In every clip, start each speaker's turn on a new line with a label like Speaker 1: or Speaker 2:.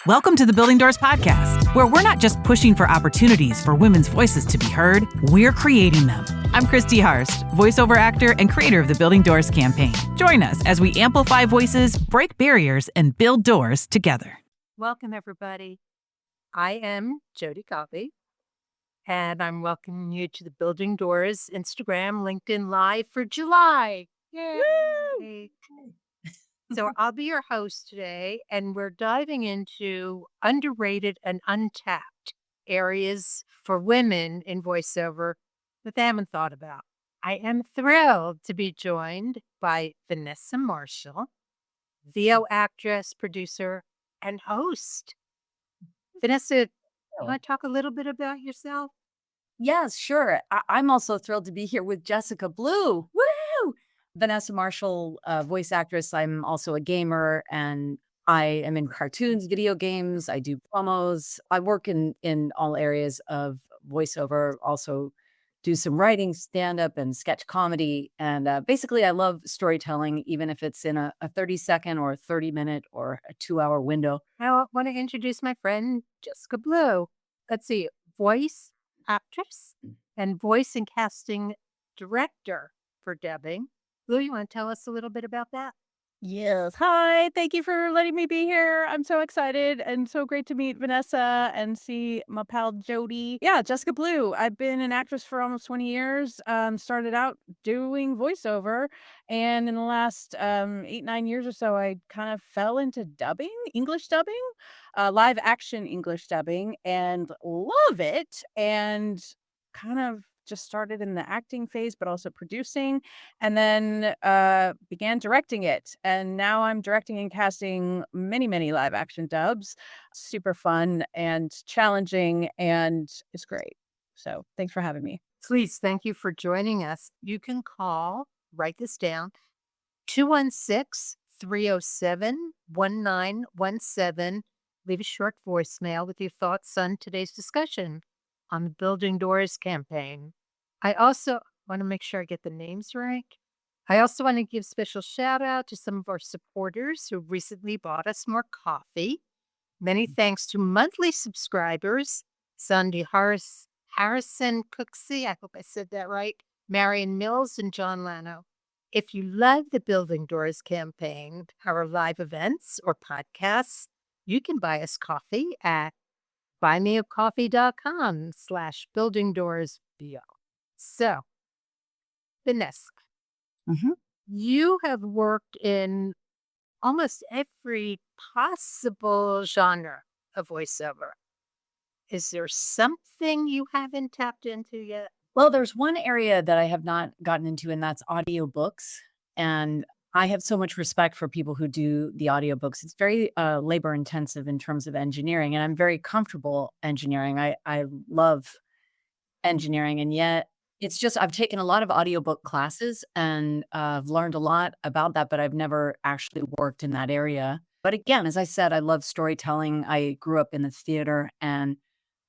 Speaker 1: Welcome to the Building Doors Podcast, where we're not just pushing for opportunities for women's voices to be heard, we're creating them. I'm Christy Harst, voiceover actor and creator of the Building Doors campaign. Join us as we amplify voices, break barriers, and build doors together.
Speaker 2: Welcome, everybody. I am Jody Coffey, and I'm welcoming you to the Building Doors Instagram, LinkedIn Live for July. Yay! So I'll be your host today, and we're diving into underrated and untapped areas for women in voiceover that they haven't thought about. I am thrilled to be joined by Vanessa Marshall, VO actress, producer, and host. Vanessa, you want to talk a little bit about yourself?
Speaker 3: Yes, sure. I'm also thrilled to be here with Jessica Blue. Woo! Vanessa Marshall, voice actress. I'm also a gamer, and I am in cartoons, video games. I do promos. I work in all areas of voiceover. Also, do some writing, stand up, and sketch comedy. And basically, I love storytelling, even if it's in a 30-second or 30-minute or a 2-hour window.
Speaker 2: I want to introduce my friend Jessica Blue. Let's see, voice actress and voice and casting director for dubbing. Blue, you want to tell us a little bit about that?
Speaker 4: Yes. Hi. Thank you for letting me be here. I'm so excited and so great to meet Vanessa and see my pal Jody. Yeah, Jessica Blue. I've been an actress for almost 20 years. Started out doing voiceover, and in the last 8-9 years or so, I kind of fell into dubbing, English dubbing, live action English dubbing, and love it. And kind of just started in the acting phase, but also producing, and then began directing it. And now I'm directing and casting many live action dubs. Super fun and challenging, and it's great. So thanks for having me.
Speaker 2: Please, thank you for joining us. You can call, write this down, 216-307-1917. Leave a short voicemail with your thoughts on today's discussion on the Building Doors campaign. I also want to make sure I get the names right. I also want to give special shout out to some of our supporters who recently bought us more coffee. Many thanks to monthly subscribers, Sandy Harrison Cooksey, I hope I said that right, Marion Mills, and John Lano. If you love the Building Doors campaign, our live events or podcasts, you can buy us coffee at buymeacoffee.com/buildingdoorsbo. So, Vanessa, you have worked in almost every possible genre of voiceover. Is there something you haven't tapped into yet?
Speaker 3: Well, there's one area that I have not gotten into, and that's audiobooks. And I have so much respect for people who do the audiobooks. It's very labor intensive in terms of engineering, and I'm very comfortable engineering. I love engineering, and yet it's just I've taken a lot of audiobook classes, and I've learned a lot about that, but I've never actually worked in that area. But again, as I said, I love storytelling. I grew up in the theater, and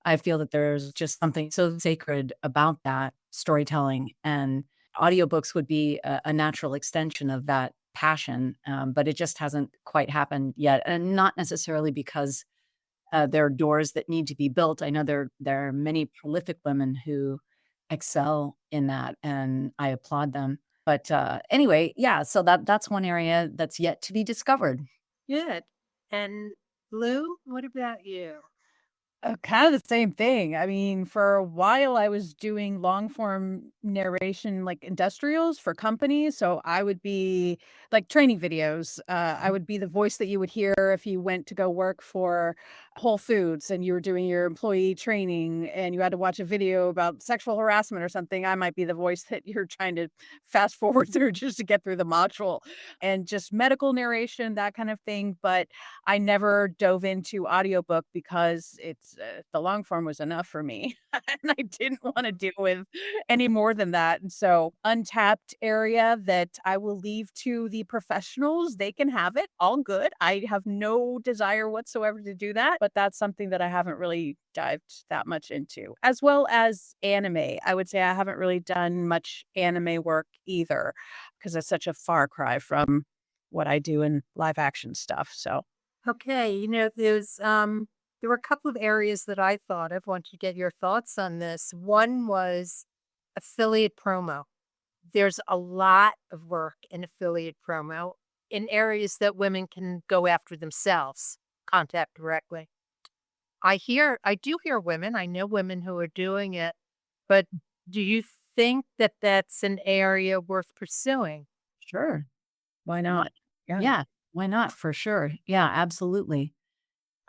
Speaker 3: I feel that there's just something so sacred about that storytelling, and audiobooks would be a natural extension of that passion. But it just hasn't quite happened yet. And not necessarily because there are doors that need to be built. I know there are many prolific women who excel in that, and I applaud them. But anyway, yeah, so that's one area that's yet to be discovered.
Speaker 2: Good. And Blue, what about you?
Speaker 4: Kind of the same thing. I mean, for a while, I was doing long form narration, like industrials for companies. So I would be like training videos. I would be the voice that you would hear if you went to go work for Whole Foods and you were doing your employee training and you had to watch a video about sexual harassment or something. I might be the voice that you're trying to fast forward through just to get through the module, and just medical narration, that kind of thing. But I never dove into audiobook because it's the long form was enough for me. And I didn't want to deal with any more than that. And so, untapped area that I will leave to the professionals. They can have it. All good. I have no desire whatsoever to do that, but that's something that I haven't really dived that much into. As well as anime. I would say I haven't really done much anime work either because it's such a far cry from what I do in live action stuff. So
Speaker 2: Okay, there were a couple of areas that I thought of. Want to get your thoughts on this. One was affiliate promo. There's a lot of work in affiliate promo in areas that women can go after themselves, contact directly. I do hear women, I know women who are doing it, but do you think that that's an area worth pursuing?
Speaker 3: Sure.
Speaker 4: Why not? Yeah.
Speaker 3: Yeah. Why not? For sure. Yeah, absolutely.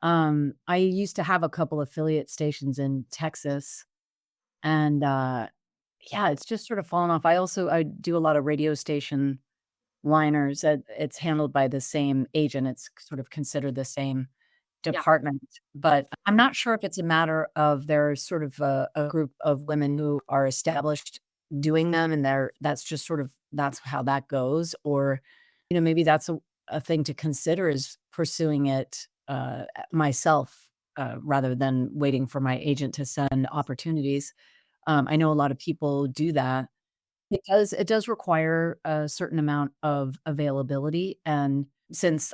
Speaker 3: I used to have a couple affiliate stations in Texas and yeah, it's just sort of fallen off. I do a lot of radio station liners. It's handled by the same agent. It's sort of considered the same
Speaker 2: Yeah.
Speaker 3: department, but I'm not sure if it's a matter of there's sort of a group of women who are established doing them and that's just sort of that's how that goes, or maybe that's a thing to consider is pursuing it myself rather than waiting for my agent to send opportunities. I know a lot of people do that because it does require a certain amount of availability, and since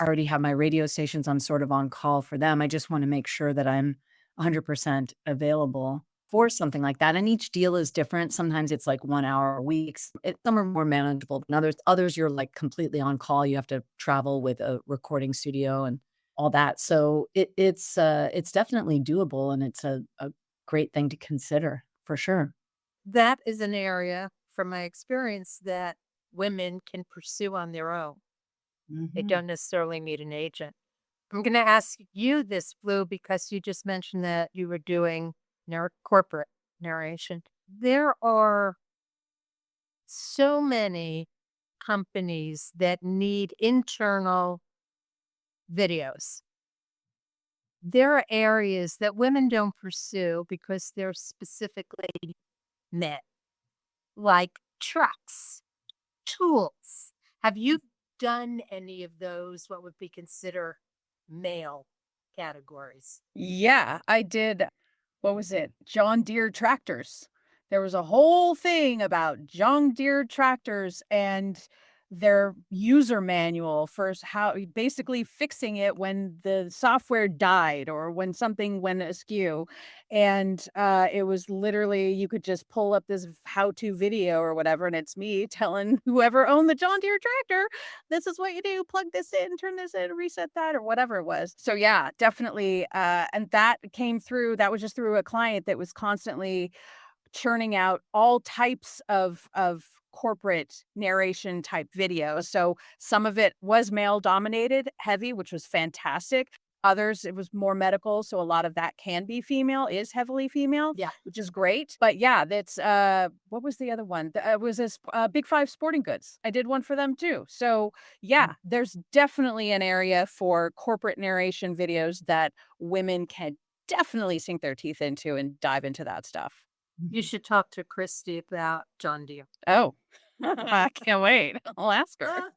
Speaker 3: already have my radio stations, I'm sort of on call for them. I just wanna make sure that I'm 100% available for something like that, and each deal is different. Sometimes it's like 1 hour a week. Some are more manageable than others. Others, you're, like, completely on call. You have to travel with a recording studio and all that. So it's definitely doable, and it's a great thing to consider, for sure.
Speaker 2: That is an area, from my experience, that women can pursue on their own. They
Speaker 3: Mhm.
Speaker 2: don't necessarily need an agent. I'm going to ask you this, Blue, because you just mentioned that you were doing corporate narration. There are so many companies that need internal videos. There are areas that women don't pursue because they're specifically meant, like trucks, tools. Have you done any of those, what would be considered male categories?
Speaker 4: Yeah, I did. What was it? John Deere tractors. There was a whole thing about John Deere tractors and their user manual for how basically fixing it when the software died or when something went askew. And it was literally, you could just pull up this how-to video or whatever, and it's me telling whoever owned the John Deere tractor, this is what you do, plug this in, turn this in, reset that, or whatever it was. So yeah, definitely. And that came through, that was just through a client that was constantly churning out all types of corporate narration type videos. So some of it was male dominated, heavy, which was fantastic. Others, it was more medical, so a lot of that can be female, is heavily female,
Speaker 2: Yeah.
Speaker 4: which is great. But yeah, that's what was the other one? It was this Big Five Sporting Goods. I did one for them too. So yeah, there's definitely an area for corporate narration videos that women can definitely sink their teeth into and dive into that stuff.
Speaker 2: You should talk to Christy about John Deere.
Speaker 4: Oh, I can't wait. I'll ask her.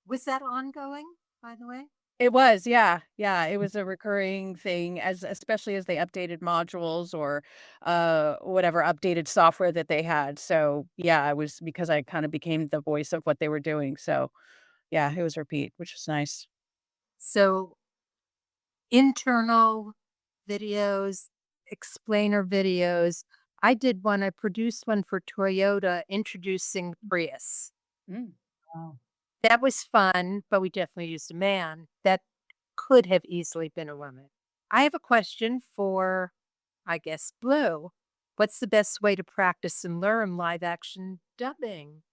Speaker 2: Was that ongoing, by the way?
Speaker 4: It was, yeah, yeah, it was a recurring thing as especially as they updated modules or, whatever updated software that they had, so, yeah, I was because I kinda became the voice of what they were doing, so, yeah, it was repeat, which was nice.
Speaker 2: So, internal videos, explainer videos. I did one, I produced one for Toyota introducing Prius.
Speaker 4: Mm.
Speaker 3: Wow.
Speaker 2: That was fun, but we definitely used a man. That could have easily been a woman. I have a question for, I guess, Blue. What's the best way to practice and learn live action dubbing?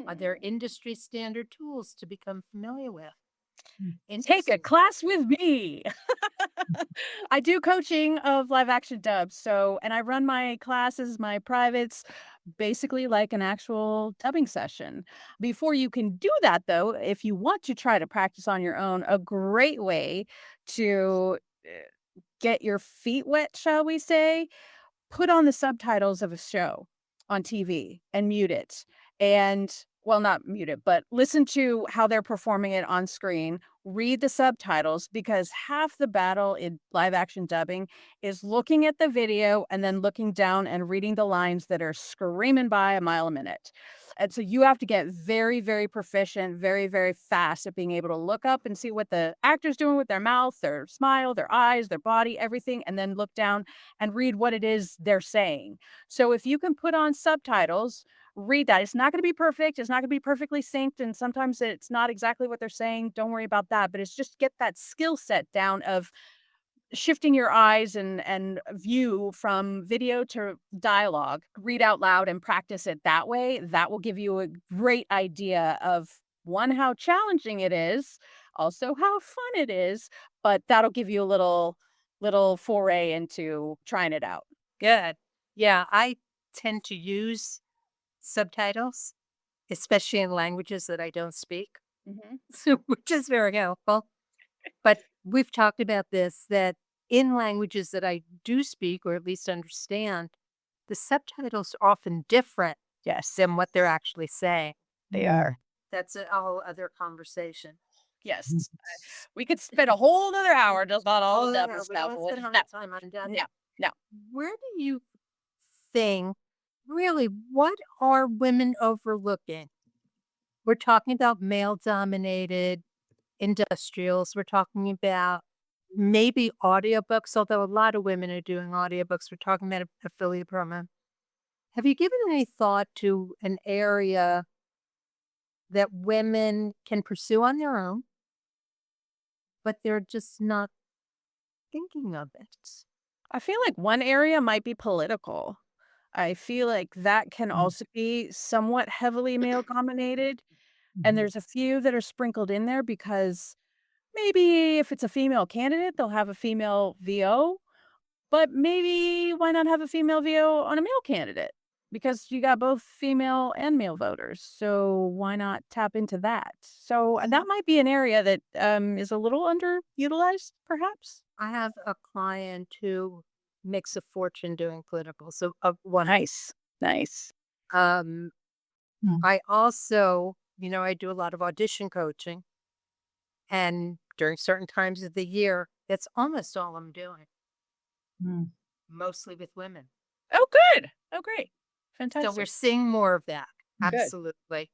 Speaker 2: Are there
Speaker 4: Mm.
Speaker 2: industry standard tools to become familiar with?
Speaker 4: Take a
Speaker 2: Interesting.
Speaker 4: class with me. I do coaching of live action dubs, so and I run my classes, my privates, basically like an actual dubbing session. Before you can do that though, if you want to try to practice on your own, a great way to get your feet wet, shall we say, put on the subtitles of a show on TV and mute it. And well, not mute it, but listen to how they're performing it on screen read the subtitles, because half the battle in live action dubbing is looking at the video and then looking down and reading the lines that are screaming by a mile a minute. And so you have to get very, very proficient, very, very fast at being able to look up and see what the actor's doing with their mouth, their smile, their eyes, their body, everything, and then look down and read what it is they're saying. So if you can put on subtitles, read that. It's not going to be perfect. It's not going to be perfectly synced. And sometimes it's not exactly what they're saying. Don't worry about that. But it's just get that skill set down of shifting your eyes and view from video to dialogue. Read out loud and practice it that way. That will give you a great idea of one, how challenging it is, also how fun it is. But that'll give you a little foray into trying it out.
Speaker 2: Good. Yeah, I tend to use subtitles, especially in languages that I don't speak,
Speaker 4: Mhm.
Speaker 2: which is very helpful. But we've talked about this, that in languages that I do speak or at least understand, the subtitles are often different
Speaker 4: Yes,
Speaker 2: than what they're actually saying.
Speaker 4: they are.
Speaker 2: That's a whole other conversation.
Speaker 4: Yes. We could spend a whole other hour just on all of
Speaker 2: no,
Speaker 4: that
Speaker 2: no, we
Speaker 4: stuff.
Speaker 2: don't spend all
Speaker 4: No,
Speaker 2: that time on that.
Speaker 4: no, no.
Speaker 2: Where do you think, really, what are women overlooking? We're talking about male dominated industrials. We're talking about maybe audiobooks, although a lot of women are doing audiobooks. We're talking about affiliate program. Have you given any thought to an area that women can pursue on their own, but they're just not thinking of it?
Speaker 4: I feel like one area might be political. I feel like that can also be somewhat heavily male dominated. And there's a few that are sprinkled in there because maybe if it's a female candidate, they'll have a female VO. But maybe why not have a female VO on a male candidate? Because you got both female and male voters. So why not tap into that? So that might be an area that is a little underutilized, perhaps.
Speaker 2: I have a client who makes a fortune doing political. So, one,
Speaker 4: Nice. Nice.
Speaker 2: um, I also, I do a lot of audition coaching, and during certain times of the year, that's almost all I'm doing, mostly with women.
Speaker 4: Oh, good. Oh, great.
Speaker 2: So
Speaker 4: Fantastic.
Speaker 2: we're seeing more of that.
Speaker 4: Good.
Speaker 2: Absolutely.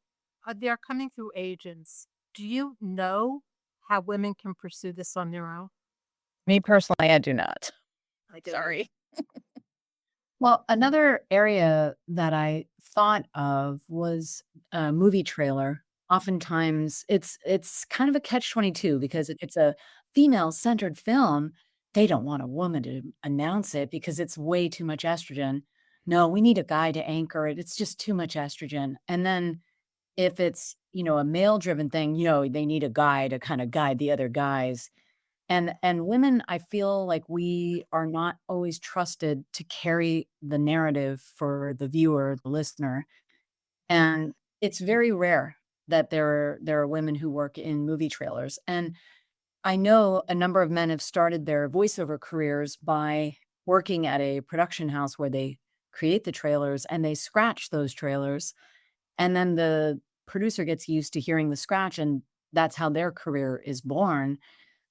Speaker 2: They're coming through agents. Do you know how women can pursue this on their own?
Speaker 4: Me personally, I do not.
Speaker 2: I do.
Speaker 4: Sorry.
Speaker 3: Well, another area that I thought of was a movie trailer. Oftentimes, it's kind of a catch-22 because it's a female-centered film. They don't want a woman to announce it because it's way too much estrogen. No, we need a guy to anchor it. It's just too much estrogen. And then if it's, a male-driven thing, they need a guy to kind of guide the other guys. And women, I feel like we are not always trusted to carry the narrative for the viewer, the listener. And it's very rare that there are women who work in movie trailers. And I know a number of men have started their voiceover careers by working at a production house where they create the trailers and they scratch those trailers. And then the producer gets used to hearing the scratch, and that's how their career is born.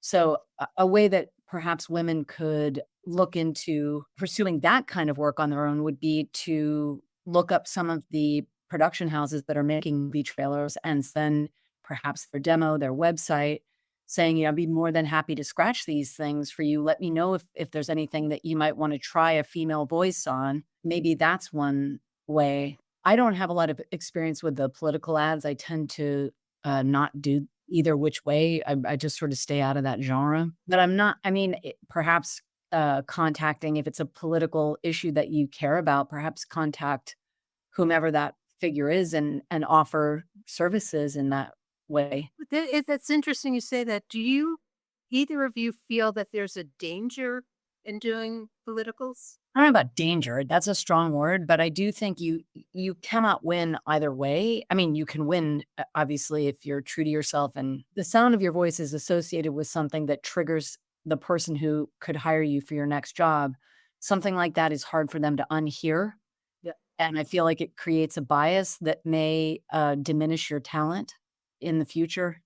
Speaker 3: So a way that perhaps women could look into pursuing that kind of work on their own would be to look up some of the production houses that are making movie trailers and send perhaps their demo, their website, saying, I'd be more than happy to scratch these things for you. Let me know if there's anything that you might want to try a female voice on. Maybe that's one way. I don't have a lot of experience with the political ads. I tend to not do either which way. I just sort of stay out of that genre. But I'm not, perhaps contacting, if it's a political issue that you care about, perhaps contact whomever that figure is and offer services in that way.
Speaker 2: That's interesting you say that. Do you, either of you, feel that there's a danger in doing politicals?
Speaker 3: I don't know about danger. That's a strong word, but I do think you cannot win either way. I mean, you can win, obviously, if you're true to yourself and the sound of your voice is associated with something that triggers the person who could hire you for your next job. Something like that is hard for them to unhear.
Speaker 2: Yeah.
Speaker 3: And I feel like it creates a bias that may diminish your talent in the future.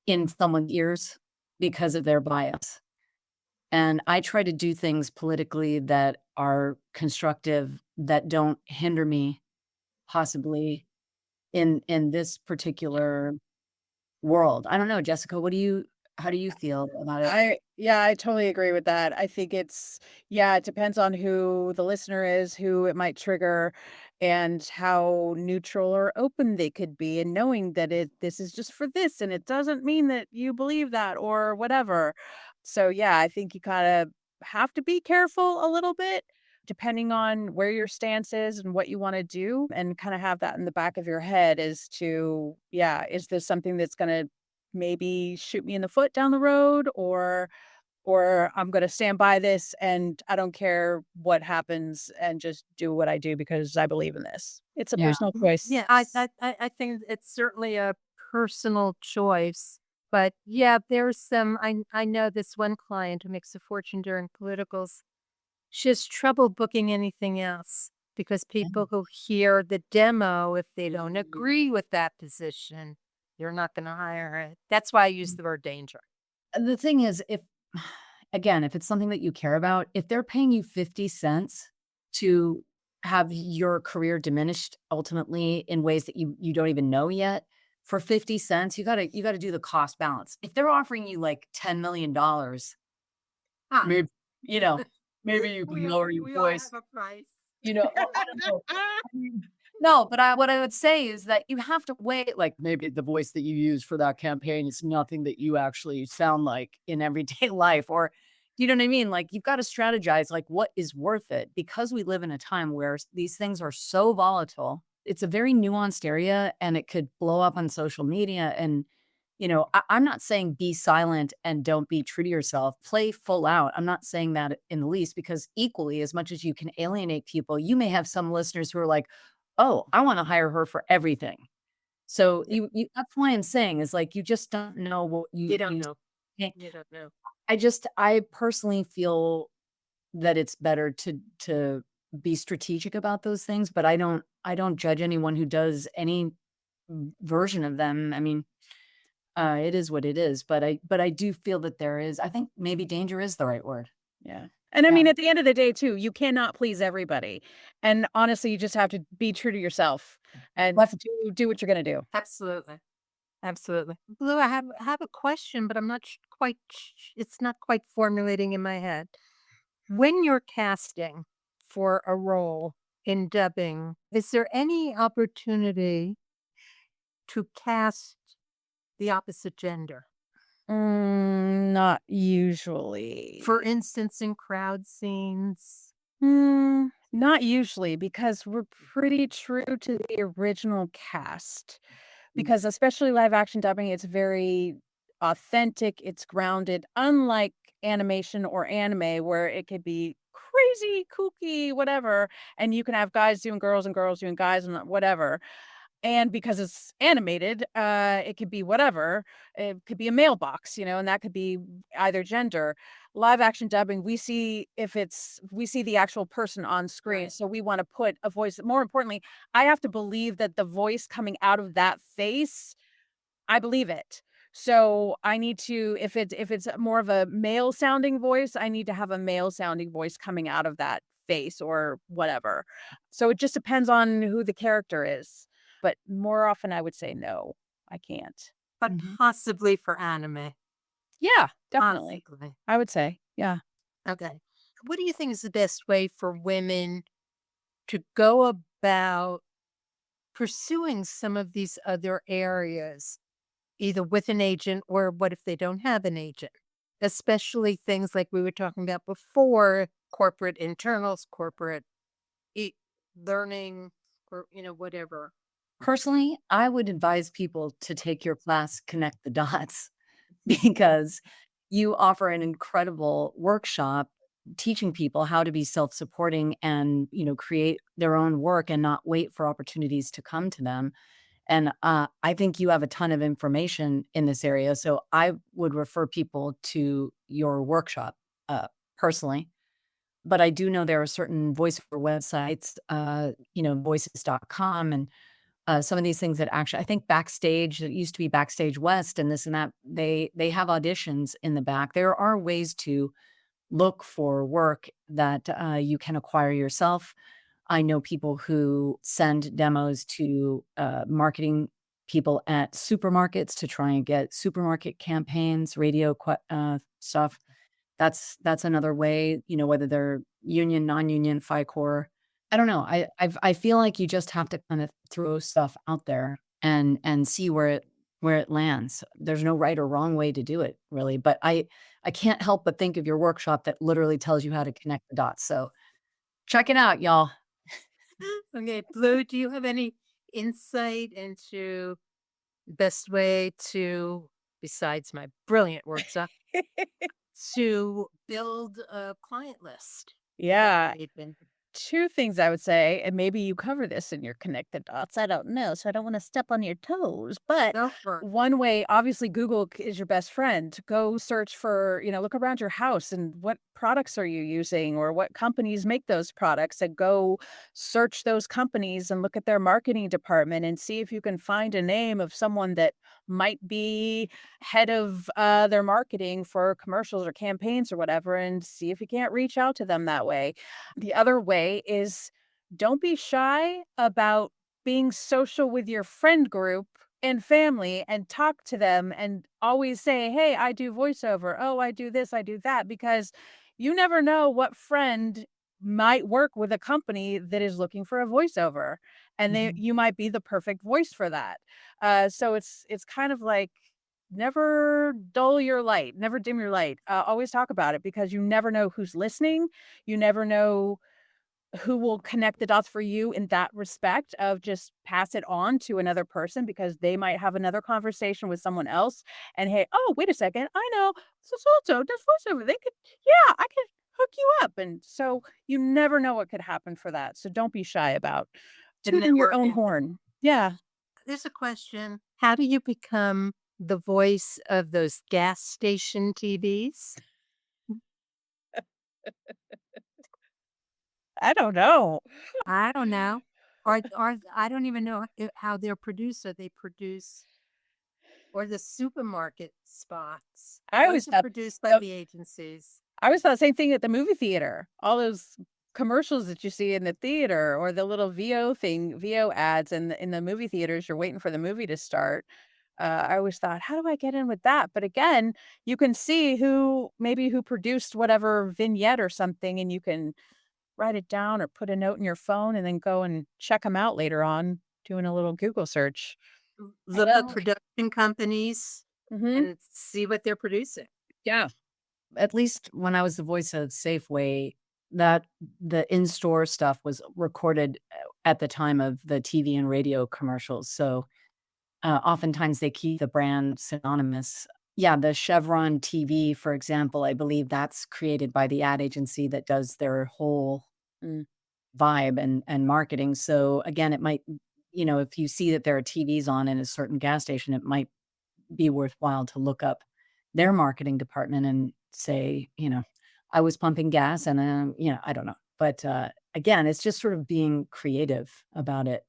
Speaker 3: in someone's ears because of their bias. And I try to do things politically that are constructive, that don't hinder me possibly in this particular world. I don't know, Jessica, how do you feel about it?
Speaker 4: I totally agree with that. I think it depends on who the listener is, who it might trigger, and how neutral or open they could be, and knowing that this is just for this, and it doesn't mean that you believe that or whatever. So yeah, I think you kind of have to be careful a little bit, depending on where your stance is and what you want to do, and kind of have that in the back of your head as to, yeah, is this something that's going to maybe shoot me in the foot down the road, or I'm gonna stand by this and I don't care what happens and just do what I do because I believe in this. It's a
Speaker 3: Yeah.
Speaker 4: personal choice.
Speaker 2: Yeah, I think it's certainly a personal choice. But yeah, there's some, I know this one client who makes a fortune during politicals. She has trouble booking anything else because people who hear the demo, if they don't agree with that position, you're not going to hire it. That's why I use the word danger.
Speaker 3: The thing is, if again, if it's something that you care about, if they're paying you 50 cents to have your career diminished ultimately in ways that you don't even know yet, for 50 cents, you gotta do the cost balance. If they're offering you like $10 million,
Speaker 2: Ah,
Speaker 3: maybe, you know, maybe you can lower your
Speaker 2: we all
Speaker 3: voice.
Speaker 2: have a price.
Speaker 3: I don't know. I mean, no, but what I would say is that you have to weigh, like, maybe the voice that you use for that campaign is nothing that you actually sound like in everyday life, or you know what I mean? Like, you've got to strategize, like, what is worth it? Because we live in a time where these things are so volatile. It's a very nuanced area, and it could blow up on social media. And I'm not saying be silent and don't be true to yourself. Play full out. I'm not saying that in the least, because equally, as much as you can alienate people, you may have some listeners who are like, "Oh, I want to hire her for everything." So that's why I'm saying is like you just don't know what
Speaker 2: You don't
Speaker 3: you
Speaker 2: know.
Speaker 3: can't-
Speaker 2: You don't know.
Speaker 3: I personally feel that it's better to be strategic about those things, but I don't judge anyone who does any version of them. I mean, it is what it is, but I do feel that I think maybe danger is the right word.
Speaker 4: Yeah. And I
Speaker 3: Yeah.
Speaker 4: mean, at the end of the day too, you cannot please everybody. And honestly, you just have to be true to yourself and
Speaker 3: Left
Speaker 4: do what you're gonna do.
Speaker 2: Absolutely. Absolutely. Blue, I have a question, but I'm not it's not quite formulating in my head. When you're casting for a role in dubbing, is there any opportunity to cast the opposite gender?
Speaker 4: Not usually.
Speaker 2: For instance, in crowd scenes?
Speaker 4: Not usually, because we're pretty true to the original cast. Because especially live action dubbing, it's very authentic, it's grounded, unlike animation or anime where it could be crazy, kooky, whatever, and you can have guys doing girls and girls doing guys and whatever. And because it's animated, it could be whatever. It could be a mailbox, and that could be either gender. Live action dubbing, we see the actual person on screen.
Speaker 2: Right.
Speaker 4: So we want to put a voice. More importantly, I have to believe that the voice coming out of that face, I believe it. So I need to, if it's more of a male sounding voice, I need to have a male sounding voice coming out of that face or whatever. So it just depends on who the character is. But more often I would say no, I can't.
Speaker 2: But
Speaker 3: Mhm.
Speaker 2: possibly for anime.
Speaker 4: Yeah, definitely.
Speaker 2: Possibly.
Speaker 4: I would say, yeah.
Speaker 2: Okay. What do you think is the best way for women to go about pursuing some of these other areas, either with an agent or what if they don't have an agent? Especially things like we were talking about before, corporate internals, corporate e- learning, or whatever.
Speaker 3: Personally, I would advise people to take your class, Connect the Dots, because you offer an incredible workshop teaching people how to be self-supporting and, create their own work and not wait for opportunities to come to them. And I think you have a ton of information in this area. So I would refer people to your workshop personally. But I do know there are certain voiceover websites, voices.com and some of these things that actually, I think Backstage, it used to be Backstage West and this and that, they have auditions in the back. There are ways to look for work that you can acquire yourself. I know people who send demos to marketing people at supermarkets to try and get supermarket campaigns, stuff. That's another way, whether they're union, non-union, FICOR. I don't know. I feel like you just have to kind of throw stuff out there and see where it lands. There's no right or wrong way to do it, really. But I can't help but think of your workshop that literally tells you how to connect the dots. So check it out, y'all.
Speaker 2: Okay, Blue, do you have any insight into best way to, besides my brilliant workshop, to build a client list?
Speaker 4: Yeah.
Speaker 2: Even
Speaker 4: Two things I would say, and maybe you cover this in your connected dots. I don't know, so I don't want to step on your toes. But
Speaker 2: go for it.
Speaker 4: one way, obviously, Google is your best friend. Go search for, look around your house and what products are you using or what companies make those products, and go search those companies and look at their marketing department and see if you can find a name of someone that might be head of their marketing for commercials or campaigns or whatever, and see if you can't reach out to them that way. The other way is don't be shy about being social with your friend group and family and talk to them and always say, "Hey, I do voiceover. Oh, I do this, I do that," because you never know what friend might work with a company that is looking for a voiceover, and
Speaker 2: Mhm.
Speaker 4: you might be the perfect voice for that. So it's kind of like never dull your light, never dim your light. Always talk about it because you never know who's listening. You never know who will connect the dots for you in that respect of just pass it on to another person because they might have another conversation with someone else. And hey, oh, wait a second, I know so does voiceover. They could, yeah, I could hook you up. And so you never know what could happen for that. So don't be shy about
Speaker 2: The
Speaker 4: tooting your own
Speaker 2: networking.
Speaker 4: horn. Yeah.
Speaker 2: There's a question. How do you become the voice of those gas station TVs?
Speaker 4: I don't know.
Speaker 2: I don't know. Or I don't even know how they're produced. Are they produced or the supermarket spots?
Speaker 4: I always
Speaker 2: Those are
Speaker 4: thought
Speaker 2: produced by
Speaker 4: uh,
Speaker 2: the agencies.
Speaker 4: I always thought the same thing at the movie theater. All those commercials that you see in the theater or the little VO ads in the movie theaters, you're waiting for the movie to start. I always thought, "How do I get in with that?" But again, you can see who produced whatever vignette or something, and you can write it down or put a note in your phone and then go and check them out later on doing a little Google search. I
Speaker 2: Look at
Speaker 4: know.
Speaker 2: production companies
Speaker 4: Mhm.
Speaker 2: and see what they're producing.
Speaker 4: Yeah.
Speaker 3: At least when I was the voice of Safeway, that the in-store stuff was recorded at the time of the TV and radio commercials. So oftentimes they keep the brand synonymous. Yeah, the Chevron TV, for example, I believe that's created by the ad agency that does their whole
Speaker 4: Mm.
Speaker 3: vibe and marketing. So again, it might, if you see that there are TVs on in a certain gas station, it might be worthwhile to look up their marketing department and say, I was pumping gas and, I don't know. But again, it's just sort of being creative about it.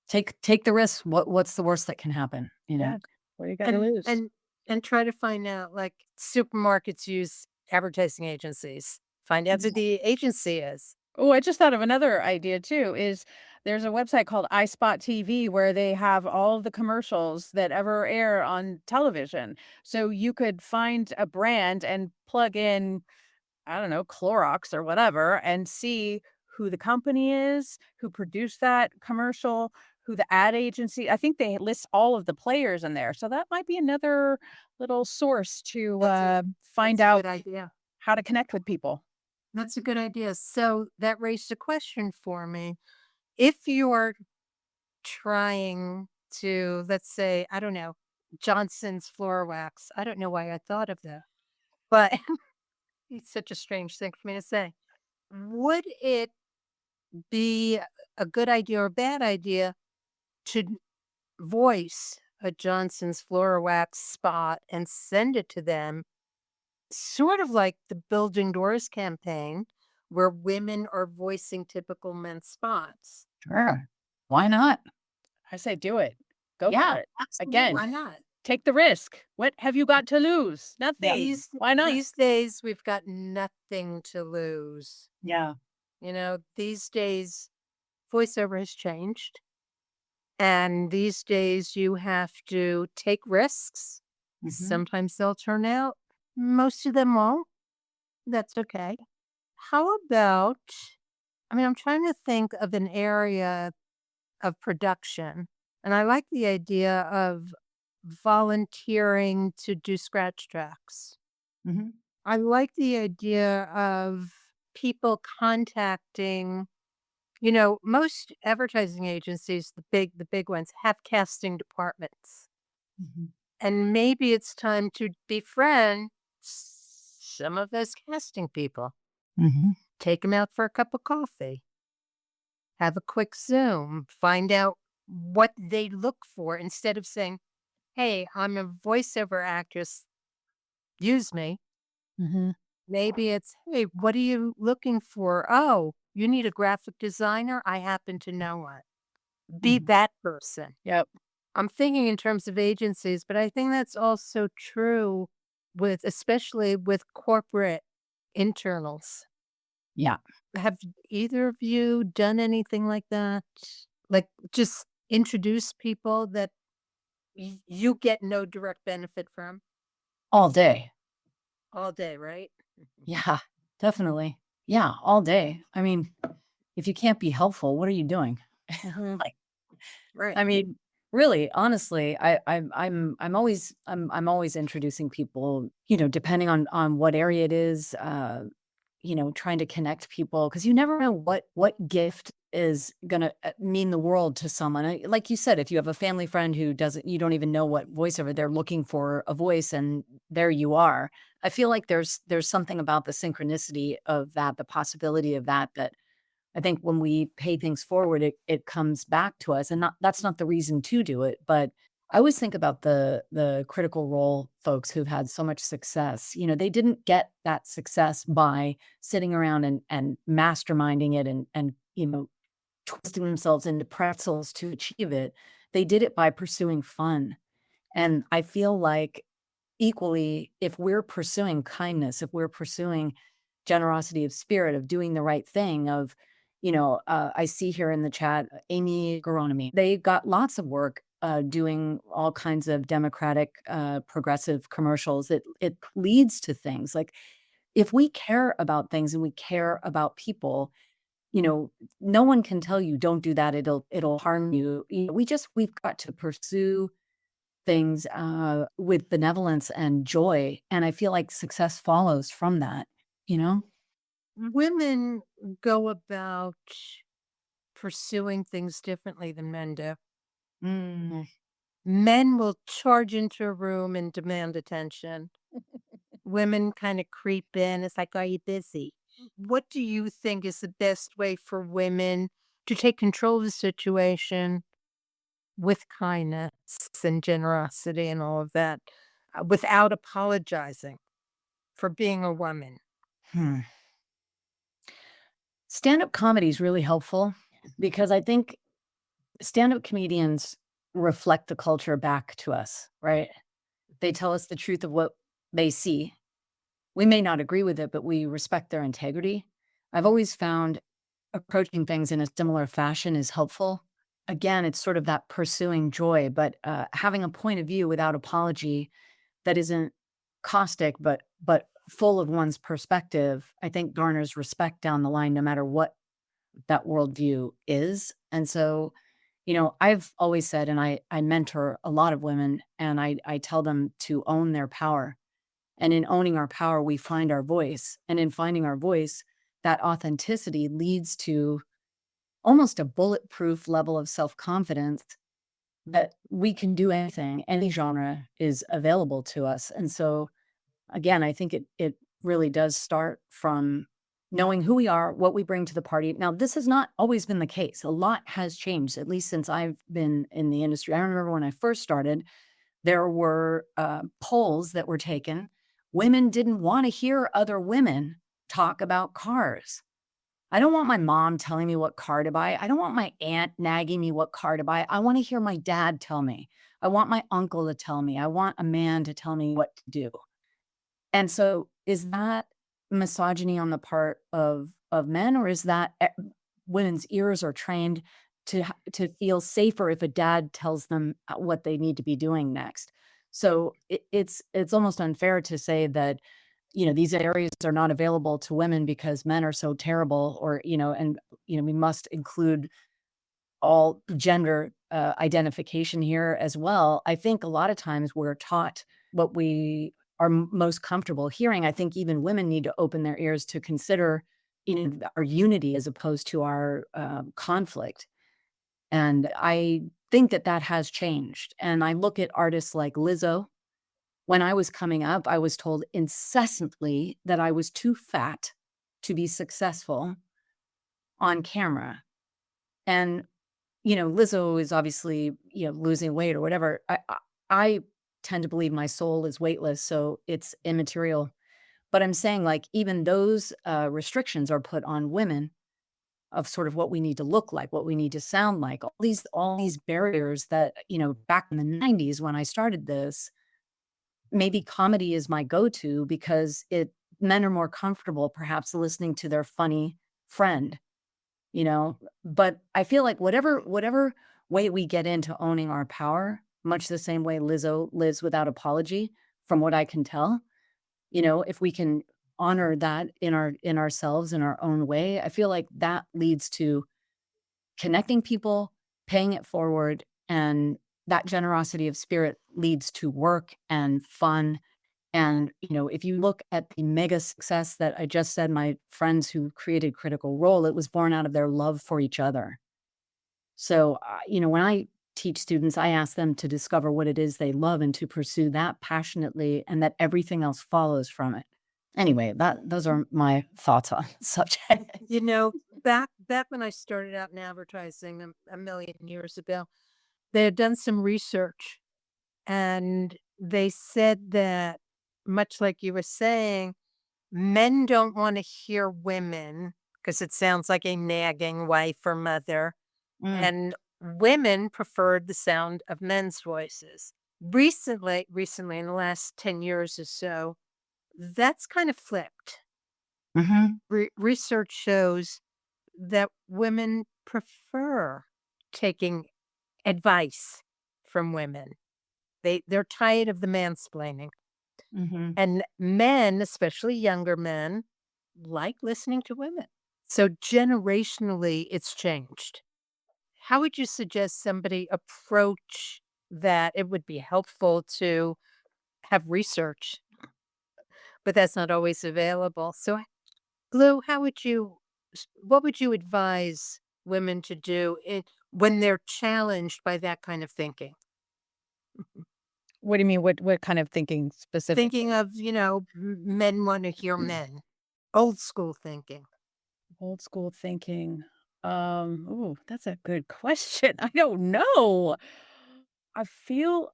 Speaker 3: Take the risk. What's the worst that can happen?
Speaker 4: Yeah. What do you got to
Speaker 2: And
Speaker 4: lose?
Speaker 2: and and try to find out, like, supermarkets use advertising agencies. Find out who the agency is.
Speaker 4: Oh, I just thought of another idea too, is there's a website called iSpot TV where they have all of the commercials that ever air on television. So you could find a brand and plug in, I don't know, Clorox or whatever, and see who the company is, who produced that commercial, who the ad agency. I think they list all of the players in there. So that might be another little source to
Speaker 2: That's a
Speaker 4: find
Speaker 2: that's a
Speaker 4: out
Speaker 2: good idea.
Speaker 4: how to connect with people.
Speaker 2: That's a good idea. So that raised a question for me. If you're trying to, let's say, I don't know, Johnson's floor wax. I don't know why I thought of that, but it's such a strange thing for me to say. Would it be a good idea or a bad idea to voice a Johnson's floor wax spot and send it to them, sort of like the Building Doors campaign, where women are voicing typical men's spots?
Speaker 3: Sure. Why not?
Speaker 4: I say do it. Go for
Speaker 3: Yeah,
Speaker 4: it.
Speaker 2: Absolutely.
Speaker 4: Again,
Speaker 2: Why not?
Speaker 4: take the risk. What have you got to lose? Nothing.
Speaker 2: These
Speaker 4: Why not?
Speaker 2: these days we've got nothing to lose.
Speaker 3: yeah.
Speaker 2: These days voiceover has changed. And these days you have to take risks.
Speaker 3: Mhm.
Speaker 2: Sometimes they'll turn out. Most of them won't. That's okay. How about, I'm trying to think of an area of production, and I like the idea of volunteering to do scratch tracks.
Speaker 3: Mhm.
Speaker 2: I like the idea of people contacting, most advertising agencies, the big ones, have casting departments.
Speaker 3: Mhm.
Speaker 2: And maybe it's time to befriend some of those casting people.
Speaker 3: Mhm.
Speaker 2: Take them out for a cup of coffee. Have a quick Zoom. Find out what they look for instead of saying, hey, I'm a voiceover actress. Use me.
Speaker 3: Mhm.
Speaker 2: Maybe it's, hey, what are you looking for? Oh, you need a graphic designer? I happen to know one. Be
Speaker 3: Mhm.
Speaker 2: that person.
Speaker 4: Yep.
Speaker 2: I'm thinking in terms of agencies, but I think that's also true especially with corporate internals.
Speaker 3: Yeah.
Speaker 2: Have either of you done anything like that? Like just introduce people that you get no direct benefit from
Speaker 3: All day.
Speaker 2: all day, right?
Speaker 3: Yeah, definitely. Yeah, all day. I mean, if you can't be helpful, what are you doing?
Speaker 2: Mhm.
Speaker 3: Like,
Speaker 2: Right.
Speaker 3: I mean, really, honestly, I'm always introducing people, depending on what area it is, trying to connect people because you never know what gift is gonna mean the world to someone. Like you said, if you have a family friend who doesn't, you don't even know what voiceover they're looking for a voice, and there you are. I feel like there's something about the synchronicity of that, the possibility of that I think when we pay things forward, it comes back to us, and that's not the reason to do it, but I always think about the critical role folks who've had so much success. They didn't get that success by sitting around and masterminding it and twisting themselves into pretzels to achieve it. They did it by pursuing fun. And I feel like equally, if we're pursuing kindness, if we're pursuing generosity of spirit, of doing the right thing, I see here in the chat, Amy Garonimi, they got lots of work doing all kinds of democratic, progressive commercials. It leads to things like if we care about things and we care about people, you know, no one can tell you don't do that. It'll harm you. We've got to pursue things, with benevolence and joy, and I feel like success follows from that, you know?
Speaker 2: Women go about pursuing things differently than men do.
Speaker 3: Mm.
Speaker 2: Men will charge into a room and demand attention. Women kind of creep in. It's like, are you busy? What do you think is the best way for women to take control of the situation with kindness and generosity and all of that without apologizing for being a woman?
Speaker 3: Hmm. Stand-up comedy is really helpful because I think stand-up comedians reflect the culture back to us, right? They tell us the truth of what they see. We may not agree with it, but we respect their integrity. I've always found approaching things in a similar fashion is helpful. Again, it's sort of that pursuing joy, but having a point of view without apology that isn't caustic, but full of one's perspective, I think garners respect down the line, no matter what that worldview is. And so, I've always said, and I mentor a lot of women, and I tell them to own their power. And in owning our power, we find our voice. And in finding our voice, that authenticity leads to almost a bulletproof level of self confidence that we can do anything, any genre is available to us. And so, again, I think it really does start from knowing who we are, what we bring to the party. Now, this has not always been the case. A lot has changed, at least since I've been in the industry. I remember when I first started, there were polls that were taken. Women didn't want to hear other women talk about cars. I don't want my mom telling me what car to buy. I don't want my aunt nagging me what car to buy. I want to hear my dad tell me. I want my uncle to tell me. I want a man to tell me what to do. And so is that misogyny on the part of men, or is that women's ears are trained to feel safer if a dad tells them what they need to be doing next? So it's almost unfair to say that, these areas are not available to women because men are so terrible, or, and, we must include all gender identification here as well. I think a lot of times we're taught what we are most comfortable hearing. I think even women need to open their ears to consider, our unity as opposed to our conflict. And I think that that has changed. And I look at artists like Lizzo. When I was coming up, I was told incessantly that I was too fat to be successful on camera. And Lizzo is obviously, losing weight or whatever. I tend to believe my soul is weightless, so it's immaterial. But I'm saying, like, even those restrictions are put on women of sort of what we need to look like, what we need to sound like. All these barriers that, back in the 90s when I started this, maybe comedy is my go-to because men are more comfortable perhaps listening to their funny friend, but I feel like whatever way we get into owning our power, much the same way Lizzo lives without apology, from what I can tell, if we can honor that in ourselves in our own way, I feel like that leads to connecting people, paying it forward, and that generosity of spirit leads to work and fun. And, if you look at the mega success that I just said, my friends who created Critical Role, it was born out of their love for each other. So, when I teach students, I ask them to discover what it is they love and to pursue that passionately, and that everything else follows from it. Anyway, those are my thoughts on the subject.
Speaker 2: Back when I started out in advertising a million years ago, they had done some research, and they said that, much like you were saying, men don't want to hear women because it sounds like a nagging wife or mother,
Speaker 3: Mm,
Speaker 2: and women preferred the sound of men's voices. Recently, in the last 10 years or so, that's kind of flipped.
Speaker 3: mhm,
Speaker 2: Research shows that women prefer taking advice from women. They're tired of the mansplaining.
Speaker 3: mhm.
Speaker 2: And men, especially younger men, like listening to women. So generationally, it's changed. How would you suggest somebody approach that? It would be helpful to have research, but that's not always available. So, Lou, what would you advise women to do when they're challenged by that kind of thinking?
Speaker 4: What do you mean? What kind of thinking
Speaker 2: Thinking
Speaker 4: specifically?
Speaker 2: of, men want to hear men, old school thinking.
Speaker 4: Old school thinking. Ooh, that's a good question. I don't know. I feel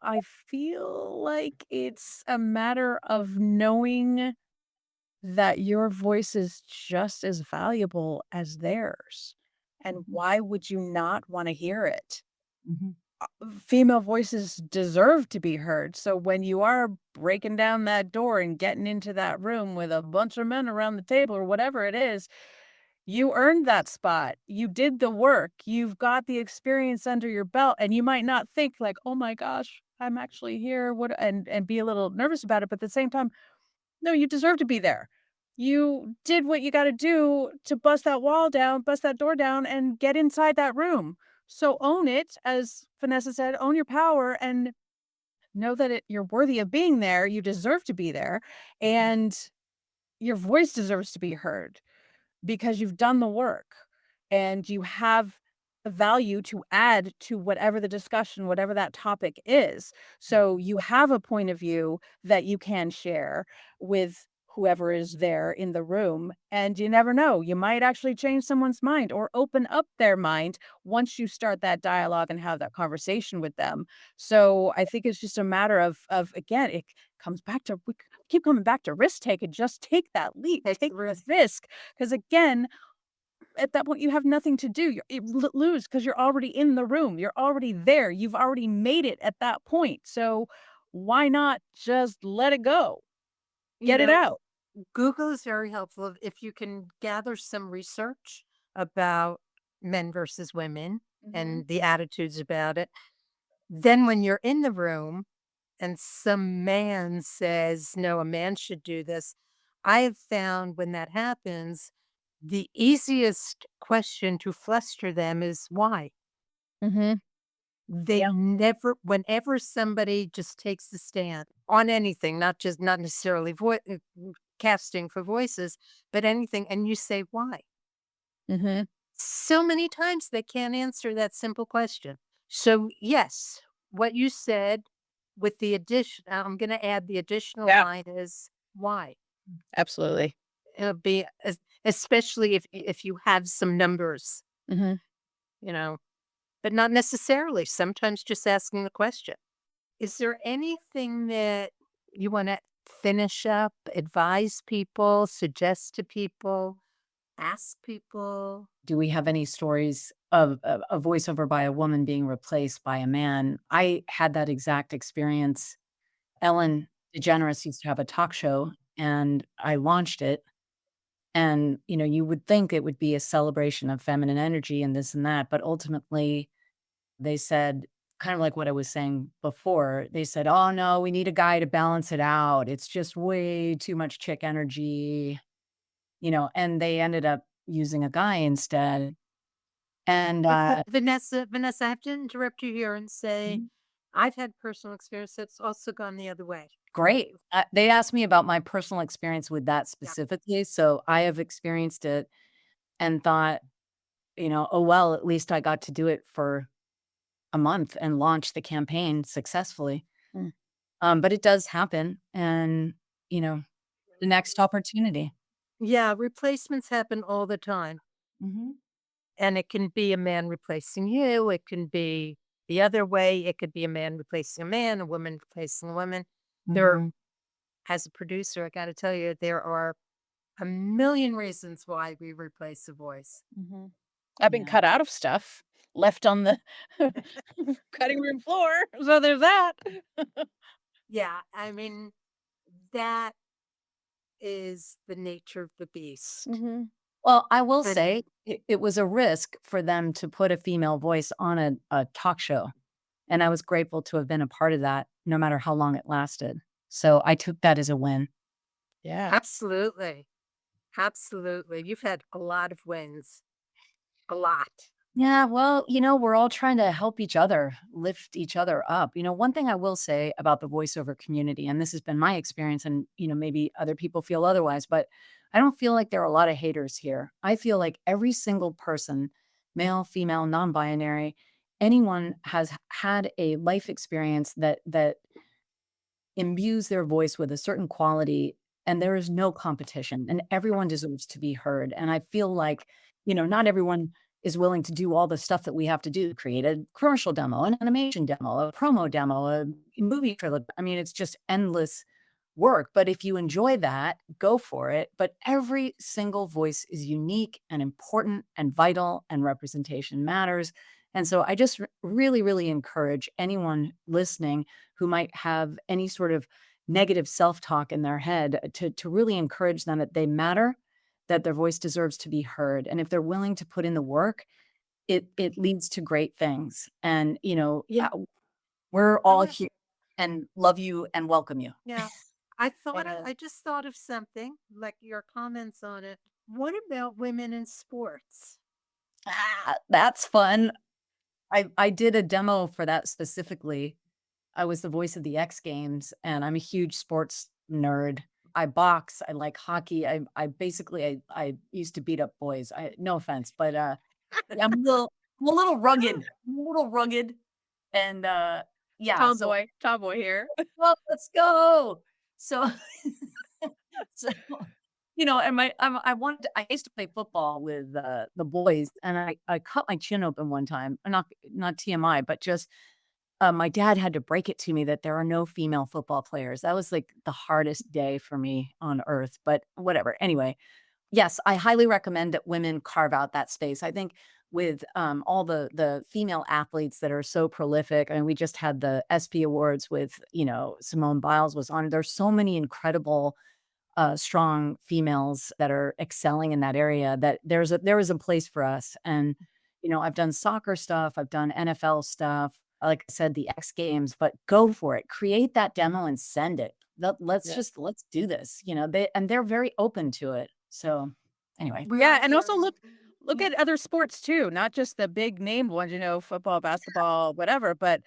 Speaker 4: like it's a matter of knowing that your voice is just as valuable as theirs. And why would you not want to hear it?
Speaker 3: Mhm.
Speaker 4: Female voices deserve to be heard. So when you are breaking down that door and getting into that room with a bunch of men around the table or whatever it is, you earned that spot. You did the work. You've got the experience under your belt, and you might not think like, "Oh my gosh, I'm actually here." What and be a little nervous about it, but at the same time, no, you deserve to be there. You did what you gotta do to bust that wall down, bust that door down, and get inside that room. So own it, as Vanessa said, own your power and know that you're worthy of being there. You deserve to be there, and your voice deserves to be heard because you've done the work and you have a value to add to whatever the discussion, whatever that topic is. So you have a point of view that you can share with whoever is there in the room. And you never know, you might actually change someone's mind or open up their mind once you start that dialogue and have that conversation with them. So I think it's just a matter of again, it comes back to we keep coming back to risk taking. Just take that leap,
Speaker 2: Take
Speaker 4: take
Speaker 2: the
Speaker 4: the
Speaker 2: risk.
Speaker 4: risk. Because again, at that point, you have nothing to do. Lose because you're already in the room. You're already there. You've already made it at that point. So why not just let it go?
Speaker 2: You
Speaker 4: Get it
Speaker 2: know,
Speaker 4: out.
Speaker 2: Google is very helpful if you can gather some research about men versus women
Speaker 4: Mhm.
Speaker 2: and the attitudes about it. Then when you're in the room and some man says, no, a man should do this, I have found when that happens, the easiest question to fluster them is why?
Speaker 4: Mhm.
Speaker 2: They
Speaker 4: Yeah.
Speaker 2: never, whenever somebody just takes the stand on anything, not necessarily casting for voices, but anything, and you say why.
Speaker 4: Mhm.
Speaker 2: So many times they can't answer that simple question. So yes, what you said with the addition, I'm going to add the additional
Speaker 4: Yeah.
Speaker 2: line is why.
Speaker 4: Absolutely.
Speaker 2: It'll be especially if you have some numbers,
Speaker 4: Mhm.
Speaker 2: you know, but not necessarily. Sometimes just asking the question. Is there anything that you want to finish up, advise people, suggest to people, ask people?
Speaker 3: Do we have any stories of a voiceover by a woman being replaced by a man? I had that exact experience. Ellen DeGeneres used to have a talk show, and I launched it. And, you would think it would be a celebration of feminine energy and this and that, but ultimately they said, kind of like what I was saying before, they said, "Oh, no, we need a guy to balance it out. It's just way too much chick energy," and they ended up using a guy instead. And,
Speaker 2: But Vanessa, I have to interrupt you here and say
Speaker 3: Mhm.
Speaker 2: I've had personal experience that's also gone the other way.
Speaker 3: Great. They asked me about my personal experience with that
Speaker 2: Yeah.
Speaker 3: specifically, so I have experienced it and thought, "Oh, well, at least I got to do it for a month and launch the campaign successfully."
Speaker 4: Mm.
Speaker 3: But it does happen, and, you know, the next opportunity.
Speaker 2: Yeah, replacements happen all the time.
Speaker 3: Mhm.
Speaker 2: And it can be a man replacing you. It can be the other way. It could be a man replacing a man, a woman replacing a woman. There,
Speaker 3: Mhm.
Speaker 2: as a producer, I got to tell you, there are a million reasons why we replace a voice.
Speaker 4: Mhm. I've been
Speaker 3: Yeah.
Speaker 4: cut out of stuff, left on the cutting room floor, so there's that.
Speaker 2: Yeah, I mean, that is the nature of the beast.
Speaker 4: Mhm.
Speaker 3: Well, I will
Speaker 2: But
Speaker 3: say it was a risk for them to put a female voice on a talk show, and I was grateful to have been a part of that no matter how long it lasted. So I took that as a win.
Speaker 4: Yeah.
Speaker 2: absolutely, absolutely. You've had a lot of wins, a lot.
Speaker 3: Yeah, well, we're all trying to help each other, lift each other up. One thing I will say about the voiceover community, and this has been my experience, and maybe other people feel otherwise, but I don't feel like there are a lot of haters here. I feel like every single person, male, female, non-binary, anyone has had a life experience that imbues their voice with a certain quality, and there is no competition, and everyone deserves to be heard. And I feel like, not everyone is willing to do all the stuff that we have to do, create a commercial demo, an animation demo, a promo demo, a movie trailer. I mean, it's just endless work. But if you enjoy that, go for it. But every single voice is unique and important and vital, and representation matters. And so I just really, really encourage anyone listening who might have any sort of negative self-talk in their head to really encourage them that they matter, that their voice deserves to be heard. And if they're willing to put in the work, it leads to great things. And,
Speaker 2: Yeah.
Speaker 3: we're
Speaker 2: I
Speaker 3: all
Speaker 2: want
Speaker 3: here and love you and welcome you.
Speaker 2: Yeah. I just thought of something, like your comments on it. What about women in sports?
Speaker 3: That's fun. I did a demo for that specifically. I was the voice of the X Games, and I'm a huge sports nerd. I box, I like hockey. I basically I used to beat up boys. No offense, but yeah, I'm a little rugged. I'm a little rugged. And yeah, so
Speaker 4: Tomboy here.
Speaker 3: well, let's go. So so and I used to play football with the boys, and I cut my chin open one time. Not TMI, but just my dad had to break it to me that there are no female football players. That was like the hardest day for me on earth, but whatever. Anyway, yes, I highly recommend that women carve out that space. I think with all the female athletes that are so prolific, and we just had the ESPY Awards with, Simone Biles was on. There's so many incredible strong females that are excelling in that area that there is a place for us. And, I've done soccer stuff, I've done NFL stuff, like I said, the X Games, but go for it. Create that demo and send it.
Speaker 4: Yeah.
Speaker 3: Let's do this. They're very open to it. So anyway.
Speaker 2: We
Speaker 4: Yeah,
Speaker 2: are
Speaker 4: and also
Speaker 2: hearing,
Speaker 4: look
Speaker 2: yeah,
Speaker 4: at other sports too, not just the big named ones, football, basketball, whatever, but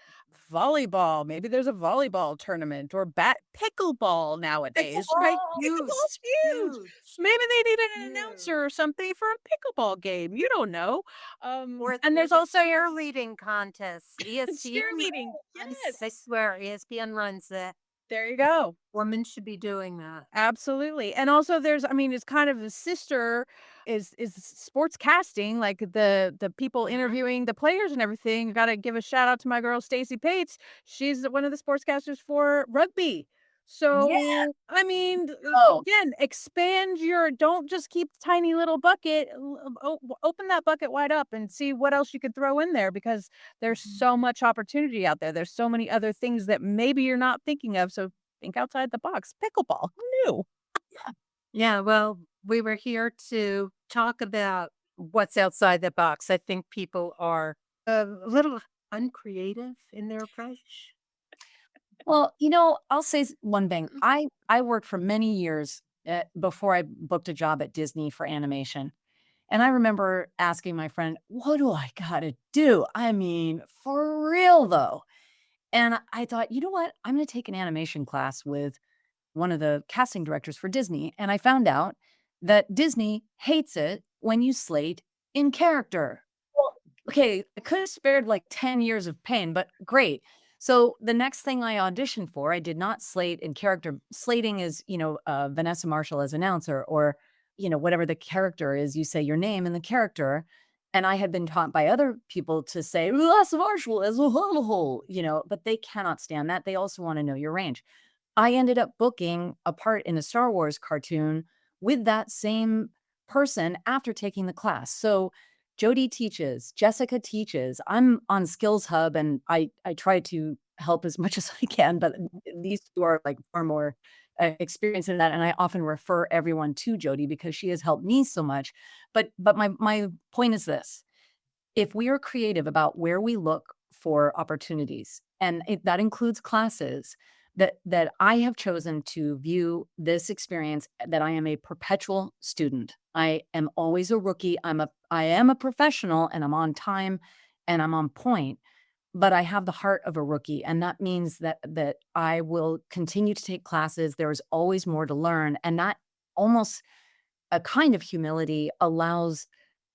Speaker 4: volleyball. Maybe there's a volleyball tournament or pickleball nowadays, right? Pickleball's
Speaker 2: huge,
Speaker 4: huge.
Speaker 2: huge,
Speaker 4: Maybe they needed an
Speaker 2: huge.
Speaker 4: announcer or something for a pickleball game. You don't know. And
Speaker 2: Or
Speaker 4: there's
Speaker 2: the
Speaker 4: also
Speaker 2: cheerleading contests. ESPN,
Speaker 4: cheerleading.
Speaker 2: I
Speaker 4: Yes.
Speaker 2: swear, ESPN runs that.
Speaker 4: There you go.
Speaker 2: Women should be doing that.
Speaker 4: Absolutely. And also it's kind of a sister is sports casting, like the people
Speaker 2: Mhm.
Speaker 4: interviewing the players and everything. Got to give a shout out to my girl Stacey Pates. She's one of the sportscasters for rugby.
Speaker 3: Yeah.
Speaker 4: So,
Speaker 3: Oh,
Speaker 4: again, expand don't just keep the tiny little bucket. Open that bucket wide up and see what else you could throw in there because there's
Speaker 2: Mhm.
Speaker 4: so much opportunity out there. There's so many other things that maybe you're not thinking of. So think outside the box. Pickleball. Who knew?
Speaker 2: Yeah, well, we were here to talk about what's outside the box. I think people are a little uncreative in their approach.
Speaker 3: well, I'll say one thing. I worked for many years before I booked a job at Disney for animation. And I remember asking my friend, "What do I gotta do?" I mean, for real though. And I thought, you know what? I'm gonna take an animation class with one of the casting directors for Disney. And I found out that Disney hates it when you slate in character. Well, okay, I could have spared like 10 years of pain, but great. So the next thing I auditioned for, I did not slate in character. Slating is, Vanessa Marshall as announcer, or, whatever the character is, you say your name and the character. And I had been taught by other people to say Vanessa Marshall as a whole, but they cannot stand that. They also want to know your range. I ended up booking a part in a Star Wars cartoon with that same person after taking the class. So Jody teaches, Jessica teaches. I'm on Skills Hub and I try to help as much as I can, but these two are like far more experienced in that. And I often refer everyone to Jody because she has helped me so much. But my point is this: if we are creative about where we look for opportunities, and that includes classes, that I have chosen to view this experience that I am a perpetual student. I am always a rookie. I am a professional and I'm on time and I'm on point, but I have the heart of a rookie. And that means that I will continue to take classes. There is always more to learn. And that almost a kind of humility allows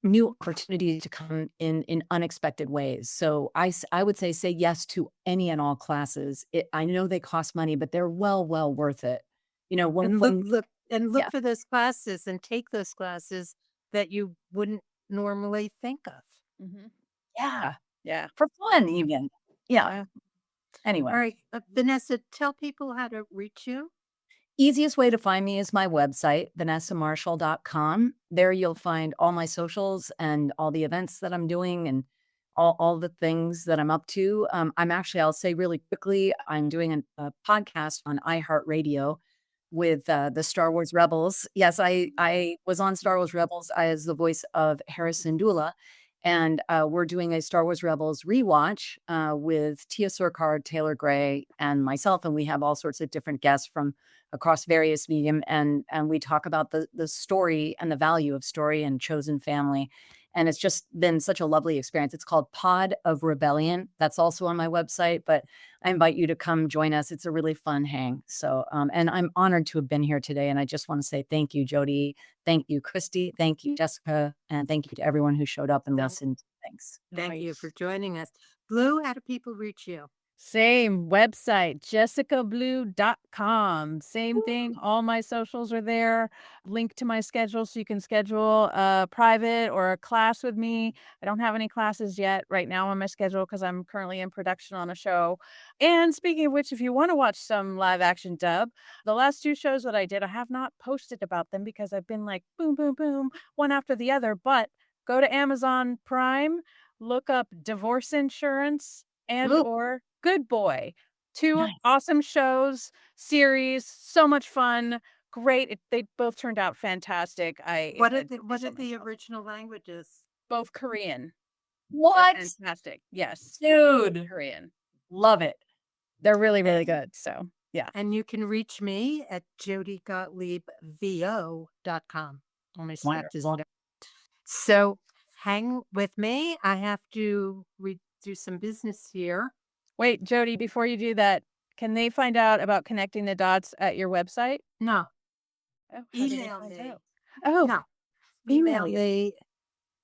Speaker 3: new opportunities to come in unexpected ways. So I would say yes to any and all classes. I know they cost money, but they're well worth it.
Speaker 2: And look
Speaker 3: Yeah,
Speaker 2: for those classes and take those classes that you wouldn't normally think of.
Speaker 4: Mhm.
Speaker 3: yeah,
Speaker 4: Yeah.
Speaker 3: for fun even. Yeah.
Speaker 4: Yeah.
Speaker 2: All
Speaker 3: Anyway.
Speaker 2: right, Vanessa, tell people how to reach you.
Speaker 3: Easiest way to find me is my website, vanessamarshall.com. There you'll find all my socials and all the events that I'm doing and all the things that I'm up to. I'll say really quickly, I'm doing a podcast on iHeartRadio with the Star Wars Rebels. Yes, I was on Star Wars Rebels as the voice of Harrison Dula. And we're doing a Star Wars Rebels rewatch with Tia Surkard, Taylor Gray, and myself. And we have all sorts of different guests from across various medium, and we talk about the story and the value of story and chosen family. And it's just been such a lovely experience. It's called Pod of Rebellion. That's also on my website, but I invite you to come join us. It's a really fun hang. So, and I'm honored to have been here today. And I just want to say thank you, Jody. Thank you, Christy. Thank you, Jessica. And thank you to everyone who showed up and
Speaker 2: Thank,
Speaker 3: listened. Thanks.
Speaker 2: thank
Speaker 4: Right.
Speaker 2: you for joining us. Blue, how do people reach you?
Speaker 4: Same website, jessicablue.com. Same thing. All my socials are there. Link to my schedule so you can schedule a private or a class with me. I don't have any classes yet right now on my schedule because I'm currently in production on a show. And speaking of which, if you want to watch some live action dub, the last 2 shows that I did, I have not posted about them because I've been like boom, boom, boom, one after the other. But go to Amazon Prime, look up Divorce Insurance and
Speaker 2: Ooh,
Speaker 4: or Good Boy. 2
Speaker 3: Nice.
Speaker 4: awesome shows, series, so much fun. Great. They both turned out fantastic.
Speaker 2: what are
Speaker 4: I
Speaker 2: the
Speaker 4: shot myself.
Speaker 2: original languages?
Speaker 4: Both Korean. They're
Speaker 3: What?
Speaker 4: fantastic. Yes.
Speaker 3: Dude.
Speaker 4: Korean.
Speaker 3: Love it.
Speaker 4: They're really, really good. So, yeah.
Speaker 2: And you can reach me at jodygottliebvo.com. Let me stick this
Speaker 3: Wonderful.
Speaker 2: down. So hang with me. I have to do some business here.
Speaker 4: Wait, Jody, before you do that, can they find out about connecting the dots at your website?
Speaker 2: No,
Speaker 4: Oh, how do they
Speaker 2: email
Speaker 4: find
Speaker 2: me.
Speaker 4: out? Oh,
Speaker 2: No,
Speaker 4: email
Speaker 2: email
Speaker 4: you.
Speaker 2: me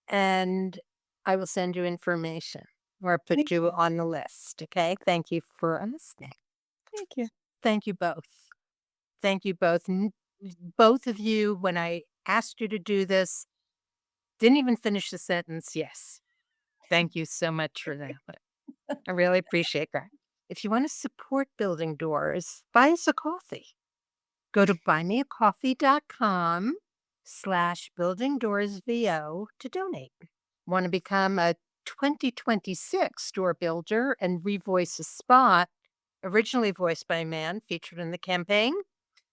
Speaker 2: and I will send you information or put
Speaker 4: Thank
Speaker 2: you on the list. Okay. Thank you for listening.
Speaker 4: Thank you.
Speaker 2: Thank you both. Thank you both. Both of you, when I asked you to do this, didn't even finish the sentence. Yes. Thank you so much for that. I really appreciate that. If you want to support Building Doors, buy us a coffee. Go to buymeacoffee.com/buildingdoorsvo to donate. Want to become a 2026 door builder and revoice a spot originally voiced by a man featured in the campaign?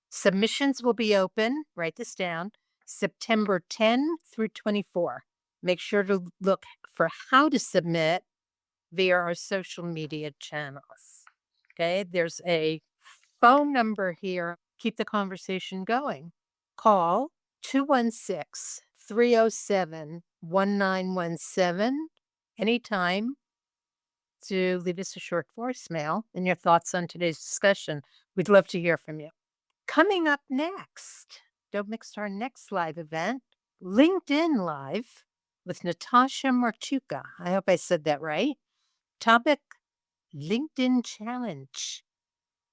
Speaker 2: Submissions will be open, write this down, September 10 through 24. Make sure to look for how to submit via our social media channels. Okay, there's a phone number here. Keep the conversation going. Call 216-307-1917 anytime to leave us a short voicemail and your thoughts on today's discussion. We'd love to hear from you. Coming up next, don't mix our next live event, LinkedIn Live with Natasha Marchuka. I hope I said that right. Topic, LinkedIn Challenge.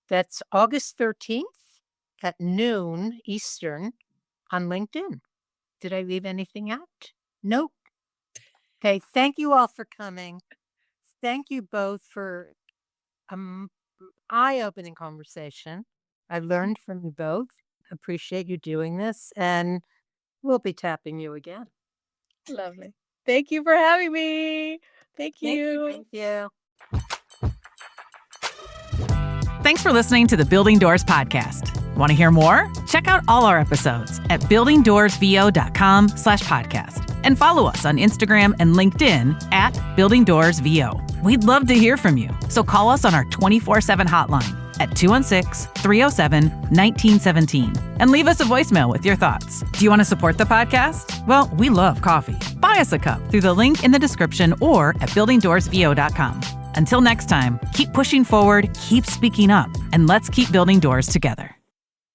Speaker 2: That's August 13th at noon Eastern on LinkedIn. Did I leave anything out? Nope. Okay, thank you all for coming. Thank you both for eye-opening conversation. I learned from you both. Appreciate you doing this, and we'll be tapping you again.
Speaker 4: Lovely. Thank you for having me. Thank you.
Speaker 2: Thank you.
Speaker 1: Thanks for listening to the Building Doors podcast. Want to hear more? Check out all our episodes at buildingdoorsvo.com/podcast and follow us on Instagram and LinkedIn at Building Doors VO. We'd love to hear from you, so call us on our 24/7 hotline at 216-307-1917 and leave us a voicemail with your thoughts. Do you want to support the podcast? Well, we love coffee. Buy us a cup through the link in the description or at buildingdoorsvo.com. Until next time, keep pushing forward, keep speaking up, and let's keep building doors together.